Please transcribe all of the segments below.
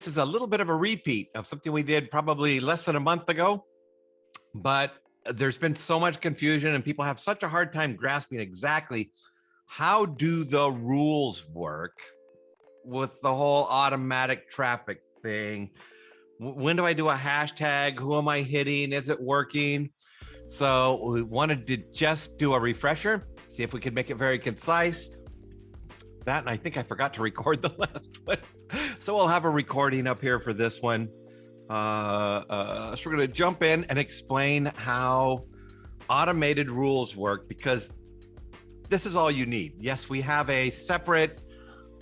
This is a little bit of a repeat of something we did probably less than a month ago, but there's been so much confusion and people have such a hard time grasping exactly how do the rules work with the whole automatic traffic thing. When do I do a hashtag? Who am I hitting? Is it working? So we wanted to just do a refresher, see if we could make it very concise. That, and I think I forgot to record the last one. So we'll have a recording up here for this one. So we're going to jump in and explain how automated rules work, because this is all you need. Yes, we have a separate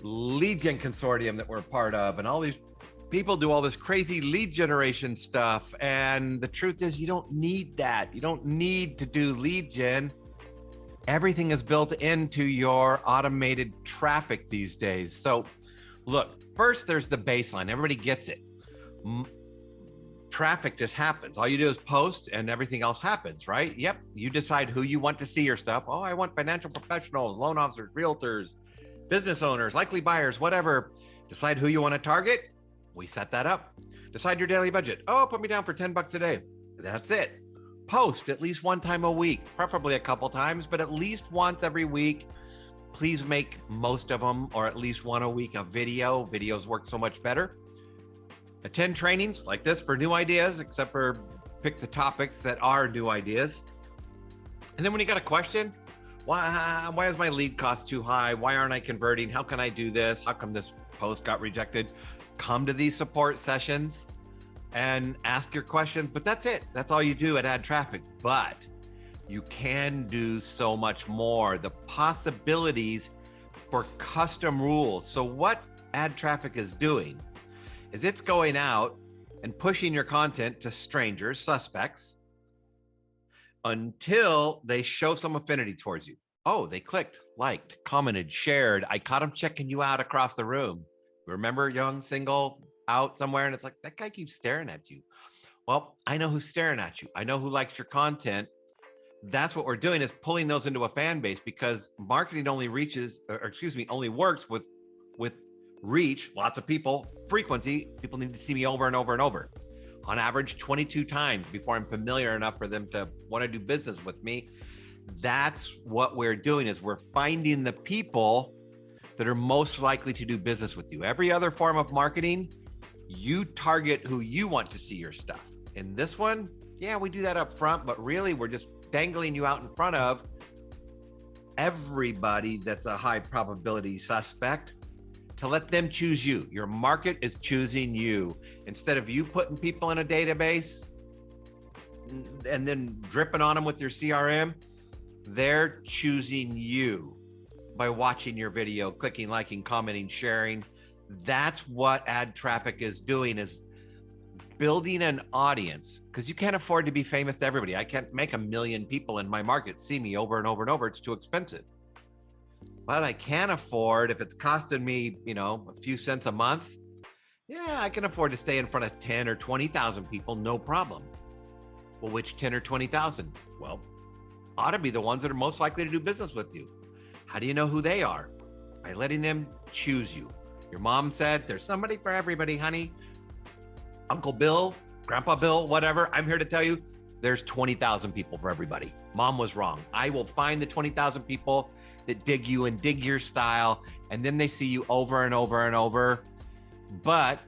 lead gen consortium that we're a part of, and all these people do all this crazy lead generation stuff. And the truth is, you don't need that. You don't need to do lead gen. Everything is built into your automated traffic these days. So look, first there's the baseline. Everybody gets it. Traffic just happens. All you do is post and everything else happens, right? Yep. You decide who you want to see your stuff. Oh, I want financial professionals, loan officers, realtors, business owners, likely buyers, whatever. Decide who you want to target. We set that up. Decide your daily budget. Oh, put me down for $10 a day. That's it. Post at least one time a week, preferably a couple times, but at least once every week. Please make most of them, or at least one a week, a video. Videos work so much better. Attend trainings like this for new ideas, except for pick the topics that are new ideas. And then when you got a question, why is my lead cost too high? Why aren't I converting? How can I do this? How come this post got rejected? Come to these support sessions and ask your questions, but that's it. That's all you do at AddTraffic. But you can do so much more. The possibilities for custom rules. So what AddTraffic is doing is it's going out and pushing your content to strangers, suspects, until they show some affinity towards you. Oh, they clicked, liked, commented, shared. I caught them checking you out across the room. Remember, young, single, out somewhere, and it's like, that guy keeps staring at you. Well, I know who's staring at you. I know who likes your content. That's what we're doing, is pulling those into a fan base, because marketing only only works with reach, lots of people, frequency. People need to see me over and over and over. On average, 22 times before I'm familiar enough for them to want to do business with me. That's what we're doing, is we're finding the people that are most likely to do business with you. Every other form of marketing, you target who you want to see your stuff. In this one, yeah, we do that up front, but really we're just dangling you out in front of everybody that's a high probability suspect to let them choose you. Your market is choosing you. Instead of you putting people in a database and then dripping on them with your CRM, they're choosing you by watching your video, clicking, liking, commenting, sharing. That's what AddTraffic is doing, is building an audience, because you can't afford to be famous to everybody. I can't make 1 million people in my market see me over and over and over. It's too expensive. But I can afford, if it's costing me, a few cents a month, yeah, I can afford to stay in front of 10 or 20,000 people, no problem. Well, which 10 or 20,000? Well, ought to be the ones that are most likely to do business with you. How do you know who they are? By letting them choose you. Your mom said, there's somebody for everybody, honey. Uncle Bill, Grandpa Bill, whatever. I'm here to tell you, there's 20,000 people for everybody. Mom was wrong. I will find the 20,000 people that dig you and dig your style, and then they see you over and over and over. But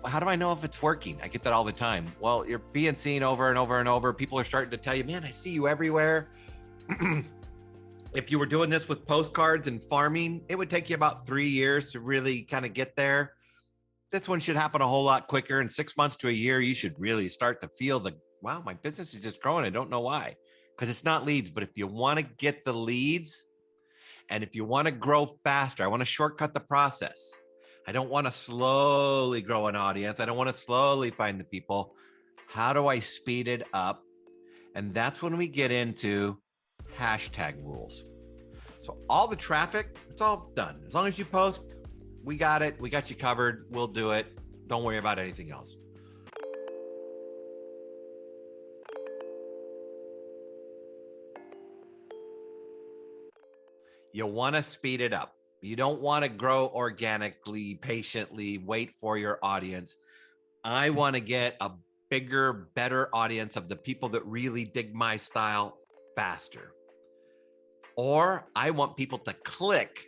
how do I know if it's working? I get that all the time. Well, you're being seen over and over and over. People are starting to tell you, man, I see you everywhere. If you were doing this with postcards and farming, it would take you about 3 years to really kind of get there. This one should happen a whole lot quicker. In 6 months to a year, you should really start to feel wow, my business is just growing. I don't know why, because it's not leads. But if you want to get the leads, and if you want to grow faster, I want to shortcut the process. I don't want to slowly grow an audience. I don't want to slowly find the people. How do I speed it up? And that's when we get into hashtag rules. So all the traffic, it's all done. As long as you post, we got it. We got you covered. We'll do it. Don't worry about anything else. You want to speed it up. You don't want to grow organically, patiently, wait for your audience. I want to get a bigger, better audience of the people that really dig my style faster. Or I want people to click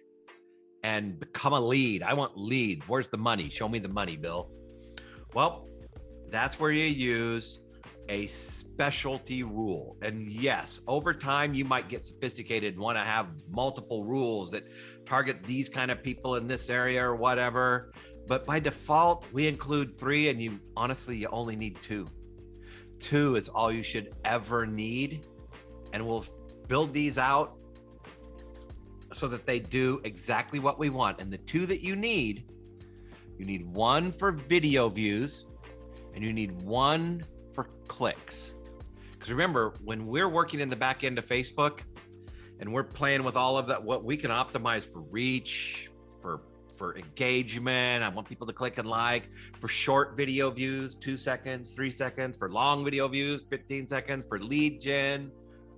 and become a lead. I want leads. Where's the money? Show me the money, Bill. Well, that's where you use a specialty rule. And yes, over time, you might get sophisticated and want to have multiple rules that target these kind of people in this area or whatever. But by default, we include 3, and you only need 2. 2 is all you should ever need. And we'll build these out so that they do exactly what we want. And the 2 that you need 1 for video views, and you need 1 for clicks. Because remember, when we're working in the back end of Facebook and we're playing with all of that, what we can optimize for reach, for engagement, I want people to click and like, for short video views, 2 seconds, 3 seconds, for long video views, 15 seconds, for lead gen,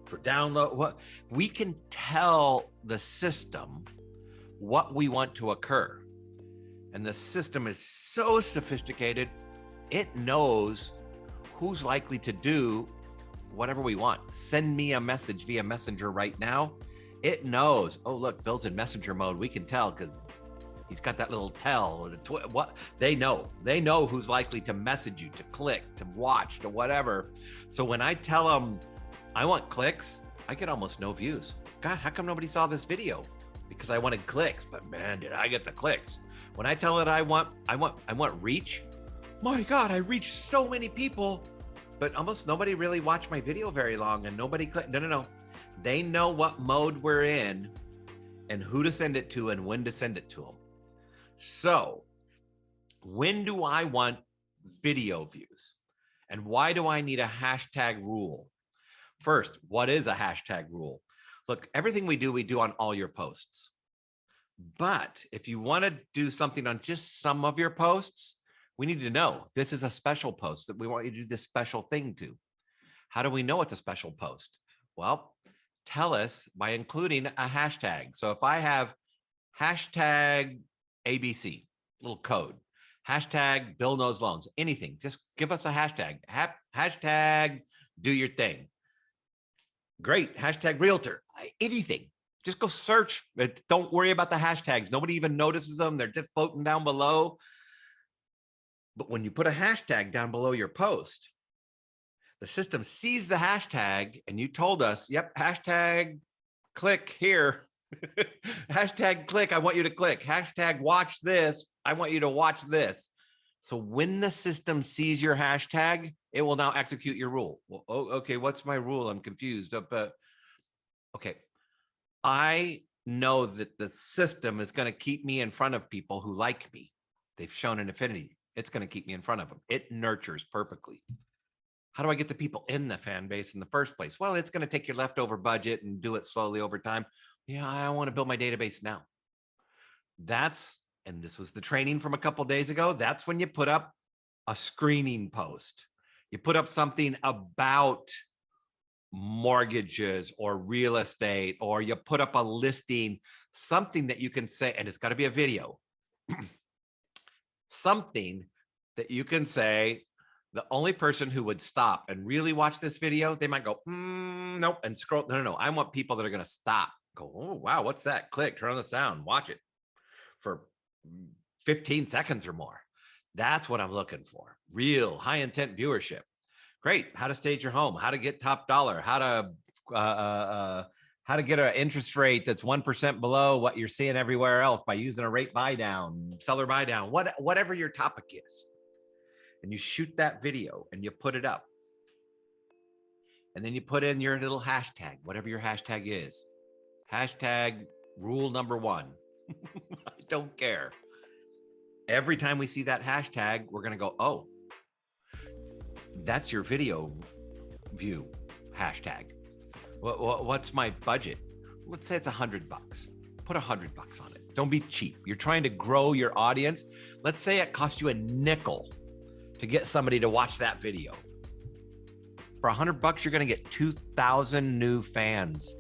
for download. What we can tell the system what we want to occur. And the system is so sophisticated, it knows who's likely to do whatever we want. Send me a message via Messenger right now. It knows, oh, look, Bill's in Messenger mode. We can tell because he's got that little tell. What they know who's likely to message you, to click, to watch, to whatever. So when I tell them I want clicks, I get almost no views. God, how come nobody saw this video? Because I wanted clicks, but man, did I get the clicks. When I tell it I want reach, my God, I reached so many people, but almost nobody really watched my video very long and nobody clicked. No. They know what mode we're in and who to send it to and when to send it to them. So when do I want video views? And why do I need a hashtag rule? First, what is a hashtag rule? Look, everything we do on all your posts. But if you want to do something on just some of your posts, we need to know this is a special post that we want you to do this special thing to. How do we know it's a special post? Well, tell us by including a hashtag. So if I have hashtag ABC, little code, hashtag Bill Knows Loans, anything, just give us a hashtag. Hashtag do your thing. Great. Hashtag realtor, anything. Just go search. Don't worry about the hashtags. Nobody even notices them. They're just floating down below. But when you put a hashtag down below your post, the system sees the hashtag and you told us, yep, hashtag click here. Hashtag click, I want you to click. Hashtag watch this, I want you to watch this. So when the system sees your hashtag, it will now execute your rule. Well, oh, okay, what's my rule? I'm confused. Okay, I know that the system is going to keep me in front of people who like me. They've shown an affinity. It's going to keep me in front of them. It nurtures perfectly. How do I get the people in the fan base in the first place? Well, it's going to take your leftover budget and do it slowly over time. Yeah, I want to build my database now. And this was the training from a couple of days ago. That's when you put up a screening post. You put up something about mortgages or real estate, or you put up a listing, something that you can say, and it's got to be a video. Something that you can say, the only person who would stop and really watch this video, they might go, nope, and scroll. No. I want people that are going to stop, go, oh, wow, what's that? Click, turn on the sound, watch it for 15 seconds or more. That's what I'm looking for. Real high intent viewership. Great. How to stage your home, how to get top dollar, how to get an interest rate that's 1% below what you're seeing everywhere else by using a rate buy down, seller buy down, whatever your topic is. And you shoot that video and you put it up. And then you put in your little hashtag, whatever your hashtag is. Hashtag rule number 1. I don't care. Every time we see that hashtag, we're going to go, oh, that's your video view hashtag. What's my budget? Let's say it's $100. Put $100 on it. Don't be cheap. You're trying to grow your audience. Let's say it costs you a nickel to get somebody to watch that video. For $100, you're going to get 2,000 new fans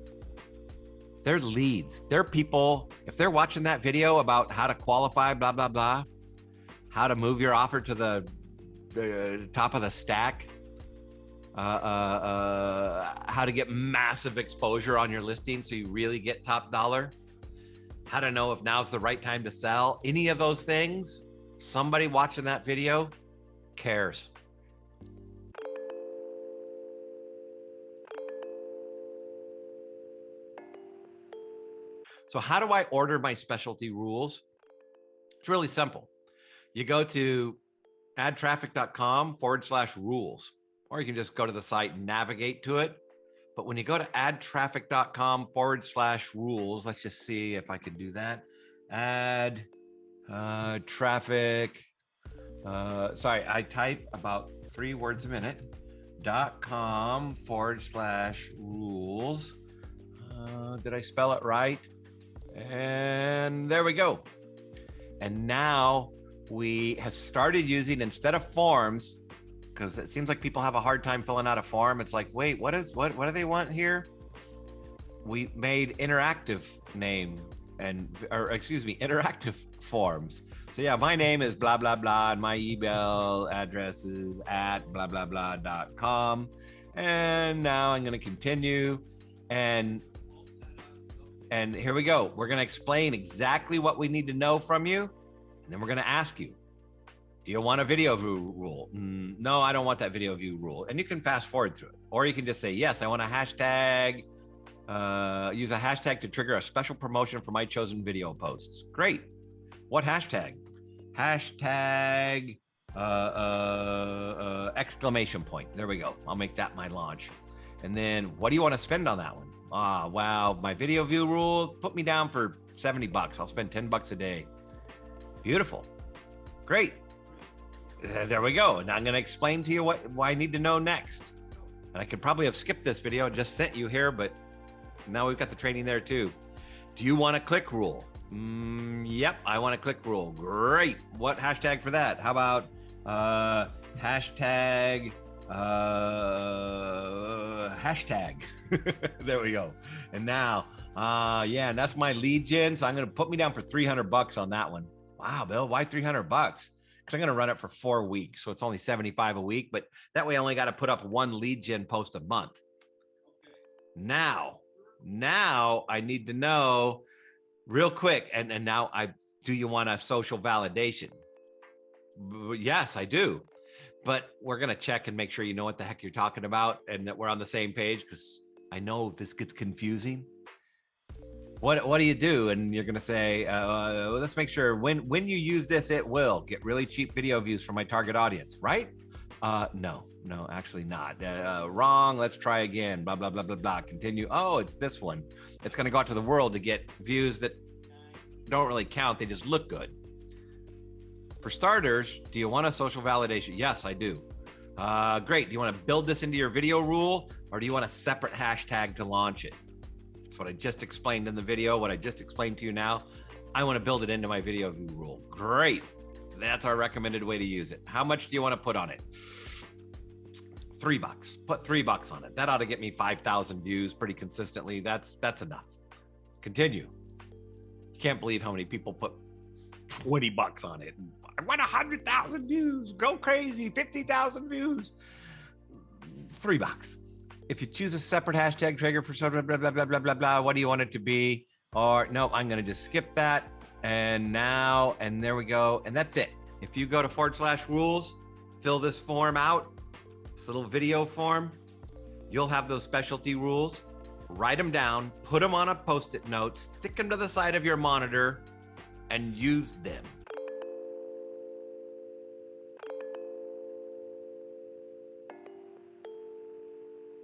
They're leads. They're people, if they're watching that video about how to qualify, blah, blah, blah, how to move your offer to the top of the stack, how to get massive exposure on your listing so you really get top dollar, how to know if now's the right time to sell, any of those things, somebody watching that video cares. So how do I order my specialty rules? It's really simple. You go to addtraffic.com/rules, or you can just go to the site and navigate to it. But when you go to addtraffic.com/rules, let's just see if I can do that. Add traffic. Sorry, I type about 3 words a minute. .com/rules. Did I spell it right? And there we go. And now we have started using, instead of forms, because it seems like people have a hard time filling out a form. It's like, wait, what do they want here? We made interactive interactive forms. So yeah, my name is blah, blah, blah, and my email address is at blah, blah, blah.com. And now I'm going to continue. And here we go. We're going to explain exactly what we need to know from you. And then we're going to ask you, do you want a video view rule? No, I don't want that video view rule. And you can fast forward through it. Or you can just say, yes, I want a hashtag, use a hashtag to trigger a special promotion for my chosen video posts. Great. What hashtag? Hashtag exclamation point. There we go. I'll make that my launch. And then what do you want to spend on that one? Wow, my video view rule, put me down for $70. I'll spend $10 a day. Beautiful. Great. There we go. And I'm going to explain to you what I need to know next. And I could probably have skipped this video and just sent you here, but now we've got the training there too. Do you want a click rule? Yep, I want a click rule. Great. What hashtag for that? How about hashtag hashtag. There we go. And now yeah, and that's my lead gen, so I'm going to put me down for $300 on that one. Wow, Bill, why $300? Because I'm going to run it for 4 weeks, so it's only $75 a week, but that way I only got to put up 1 lead gen post a month. Now I need to know real quick, and now do you want a social validation? Yes, I do. But we're going to check and make sure you know what the heck you're talking about and that we're on the same page, because I know this gets confusing. What do you do? And you're going to say, let's make sure when you use this, it will get really cheap video views for my target audience, right? No, actually not. Wrong. Let's try again. Blah, blah, blah, blah, blah. Continue. Oh, it's this one. It's going to go out to the world to get views that don't really count. They just look good. For starters, do you want a social validation? Yes, I do. Great. Do you want to build this into your video rule, or do you want a separate hashtag to launch it? That's what I just explained in the video, what I just explained to you now. I want to build it into my video view rule. Great. That's our recommended way to use it. How much do you want to put on it? $3. Put $3 on it. That ought to get me 5,000 views pretty consistently. That's enough. Continue. You can't believe how many people put $20 on it. I want 100,000 views. Go crazy. 50,000 views. $3. If you choose a separate hashtag trigger for blah, blah, blah, blah, blah, blah, blah, what do you want it to be? Or no, I'm going to just skip that. And now, and there we go. And that's it. If you go to /rules, fill this form out, this little video form, you'll have those specialty rules. Write them down, put them on a Post-it note, stick them to the side of your monitor, and use them.